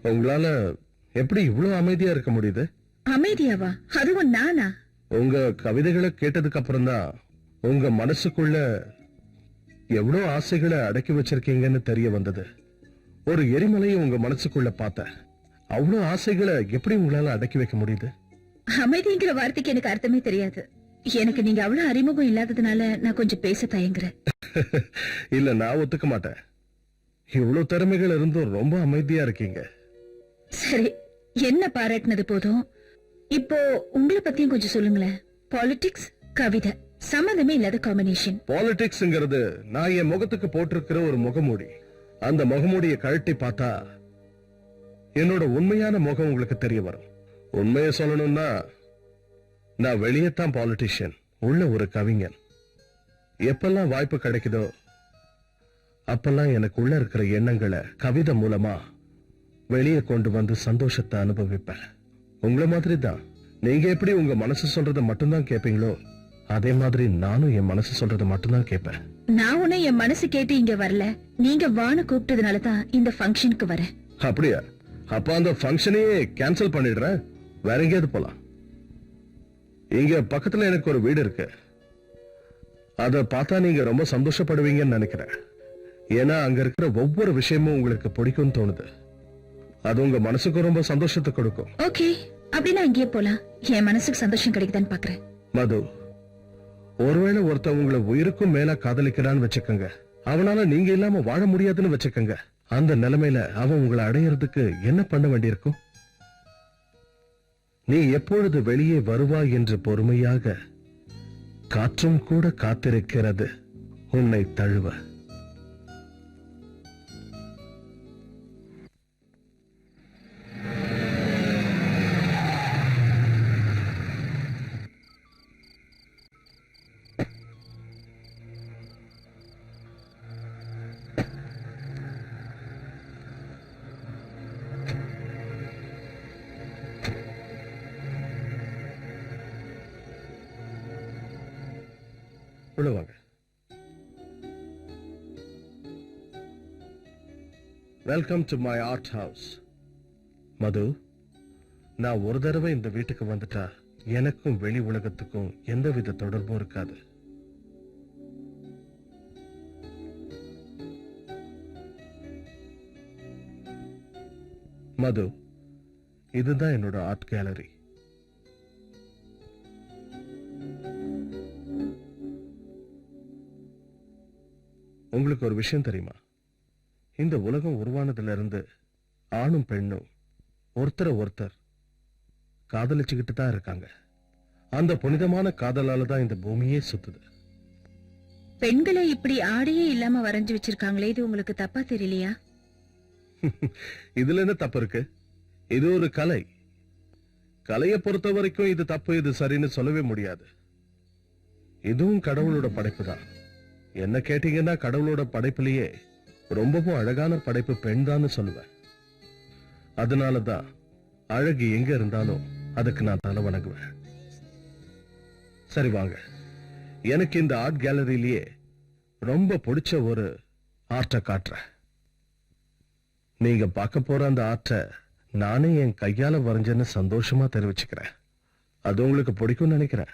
உங்களால எப்படி இவ்வளவு அமைதியா இருக்க முடியுது? அமைதியாவா? அதுவும் நானா? உங்க கவிதைகளை கேட்டதுக்கு அப்புறம் தான் உங்க மனசுக்குள்ள எவ்வளவு ஆசைகளை அடக்கி வச்சிருக்கீங்கன்னு தெரிய வந்தது. ஒரு எரிமலையை உங்க மனசுக்குள்ள பார்த்தேன். அவ்வளவு ஆசைகளை எப்படி உங்களால அடக்கி வைக்க முடியுது? அமைதிங்கிற வார்த்தைக்கு எனக்கு அர்த்தமே தெரியாது. எனக்கு நீங்க அவ்வளவு அறிமுகம் இல்லாததுனால நான் கொஞ்சம் பேச தயங்குறேன். இல்ல, நான் ஒத்துக்க மாட்டேன். இவ்வளவு திறமைகள் இருந்தும் ரொம்ப அமைதியா இருக்கீங்க. சரி, என்ன பாராட்டினது போதும். இப்போ உங்களை பத்தியும் கொஞ்சம் சொல்லுங்களேன். பாலிடிக்ஸ், கவிதை, சம்பந்தமே இல்லாத காம்பினேஷன். பாலிடிக்ஸ்ங்கிறது நான் என் முகத்துக்கு போட்டிருக்கிற ஒரு முகமூடி. அந்த முகமூடியை கழட்டி பார்த்தா என்னோட உண்மையான முகம் உங்களுக்கு தெரிய வரும். உண்மையை சொல்லணும்னா நான் வெளியேத்தான் பாலிட்டிஷியன், உள்ள ஒரு கவிஞன். எப்பெல்லாம் வாய்ப்பு கிடைக்குதோ அப்பெல்லாம் எனக்கு உள்ள இருக்கிற எண்ணங்களை கவிதை மூலமா வெளியே கொண்டு வந்து சந்தோஷத்தை அனுபவிப்பேன். உங்களை மாதிரி தான். நீங்க எப்படி உங்க மனசு சொல்றதை மட்டும்தான் கேட்பீங்களோ அதே மாதிரி நானும் என் மனசு சொல்றதை மட்டும்தான் கேட்பேன். நான் உன்னை என் மனசு கேட்டு இங்க வரல, நீங்க வான்னு கூப்பிட்டதுனாலதான் இந்த ஃபங்க்ஷனுக்கு வரேன். அப்படியா? அப்ப அந்த ஃபங்க்ஷனையே கேன்சல் பண்ணிடுறேன். வேற எங்கேயாவது போலாம். இங்க பக்கத்துல எனக்கு ஒரு வீடு இருக்கு. அத பார்த்தா நீங்க ரொம்ப சந்தோஷப்படுவீங்கன்னு நினைக்கிறேன். ஏன்னா அங்க இருக்கிற ஒவ்வொரு விஷயமும் உங்களுக்கு பிடிக்கும்னு தோணுது. அது உங்க மனசுக்கு ரொம்ப சந்தோஷத்தை கொடுக்கும். ஓகே, அப்படின்னா இங்கேயே போலாம். என் மனசுக்கு சந்தோஷம் கிடைக்குதான்னு பாக்குறேன். மது, ஒருவேளை ஒருத்தன் உங்களை உயிருக்கும் மேல காதலிக்கிறான்னு வச்சுக்கோங்க. அவனால நீங்க இல்லாம வாழ முடியாதுன்னு வச்சுக்கோங்க. அந்த நிலைமையில அவன் உங்களை அடையறதுக்கு என்ன பண்ண வேண்டியிருக்கும்? நீ எப்பொழுது வெளியே வருவாய் என்று பொறுமையாக காற்றும் கூட காத்திருக்கிறது உன்னை தழுவ. உள்ளவாங்க. Welcome to my art house. Madhu, நான் ஒரு தடவை இந்த வீட்டுக்கு வந்துட்டா எனக்கும் வெளி உலகத்துக்கும் எந்தவித தொடர்பும் இருக்காது. மது, இதுதான் என்னோட ஆர்ட் கேலரி. உங்களுக்கு ஒரு விஷயம் தெரியுமா? இந்த உலகம் உருவானதுல இருந்து ஆணும் பெண்ணும் ஒருத்தர் காதலிச்சுக்கிட்டு தான் இருக்காங்க. அந்த புனிதமான காதலால தான் இந்த பூமியே சுத்துது. பெண்களை இப்படி ஆடையே இல்லாம வரைஞ்சு வச்சிருக்காங்களே, இது உங்களுக்கு தப்பா தெரியலையா? இதுல என்ன தப்பு இருக்கு? இது ஒரு கலை. கலையை பொறுத்த வரைக்கும் இது தப்பு இது சரின்னு சொல்லவே முடியாது. இதுவும் கடவுளோட படைப்பு தான். என்ன கேட்டீங்கன்னா கடவுளோட படைப்பிலேயே ரொம்பவும் அழகான படைப்பு பெண் தான் சொல்லுவேன். அதனாலதான் அழகு எங்க இருந்தாலும் அதுக்கு நான் தலை வணங்குவேன். சரி வாங்க, எனக்கு இந்த ஆர்ட் கேலரியிலேயே ரொம்ப பிடிச்ச ஒரு ஆர்ட்டை காட்டுறேன். நீங்க பார்க்க போற அந்த ஆர்ட்டை நானே என் கையால வரைஞ்சேன்னு சந்தோஷமா தெரிவிச்சுக்கிறேன். அது உங்களுக்கு பிடிக்கும்னு நினைக்கிறேன்.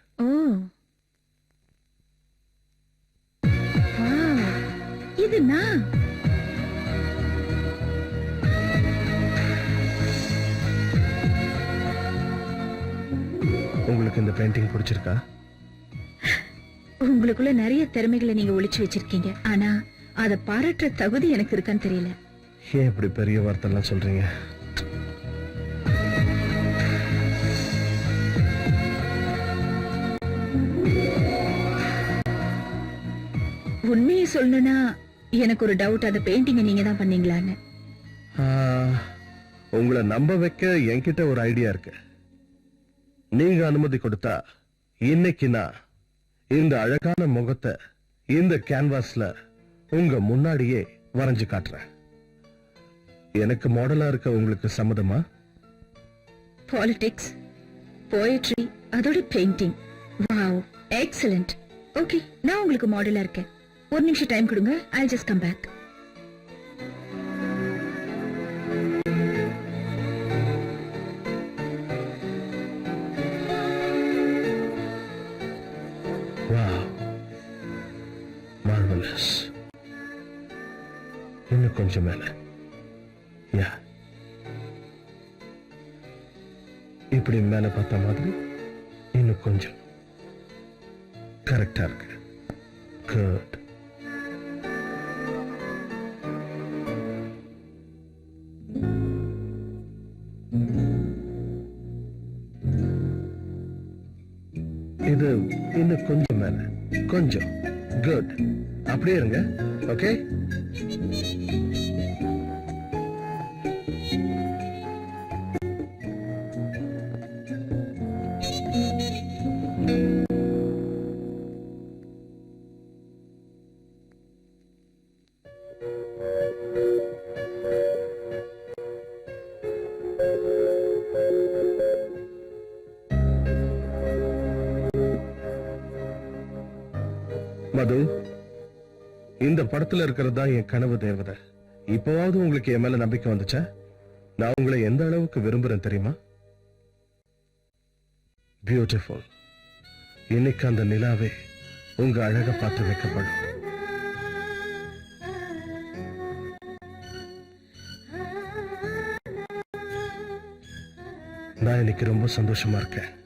இது நான் உங்களுக்கு இந்த பெயிண்டிங் பிடிச்சிருக்கா? உங்களுக்குள்ள நிறைய திறமைகளை நீங்க ஒளிச்சு வச்சிருக்கீங்க. ஆனா அத பாராட்டுற தகுதி எனக்கு இருக்கான்னு தெரியல. ஏன் இப்படி பெரிய வார்த்தை எல்லாம் சொல்றீங்க? உண்மையை சொல்லணும்னா எனக்கு ஒரு டவுட். அந்த பெயிண்டிங்க நீங்க தான் பண்ணீங்களான்னு. உங்களை நம்ப வைக்க என்கிட்ட ஒரு ஐடியா இருக்கு. நீங்க அனுமதி கொடுத்தா இன்னைக்கு நான் இந்த அழகான முகத்தை இந்த கேன்வாஸ்ல உங்க முன்னாடியே வரைஞ்சு காட்டுறேன். எனக்கு மாடலா இருக்க உங்களுக்கு சம்மதமா? பாலிடிக்ஸ், போயட்ரி, அதோட பெயிண்டிங். Wow, excellent. ஓகே, நான் உங்களுக்கு மாடலா இருக்கேன். ஒரு நிமிஷம் டைம் கொடுங்க. I'll just come back. கொஞ்சம் மேல. யா, இப்படி மேல பார்த்த மாதிரி இன்னும் கொஞ்சம். கரெக்டா இருக்கு. குட். இது இன்னும் கொஞ்சம் மேல, கொஞ்சம். குட். அப்படியே இருங்க. ஓகே. மது, இந்த படத்துல இருக்கிறது தான் என் கனவு தேவதை. இப்பவாவது உங்களுக்கு என் மேல நம்பிக்கை வந்துச்சா? நான் உங்களை எந்த அளவுக்கு விரும்புறேன் தெரியுமா? பியூட்டிஃபுல். இன்னைக்கு அந்த நிலாவே உங்க அழக பார்த்து வைக்கப்படும். நான் இன்னைக்கு ரொம்ப சந்தோஷமா இருக்கேன்.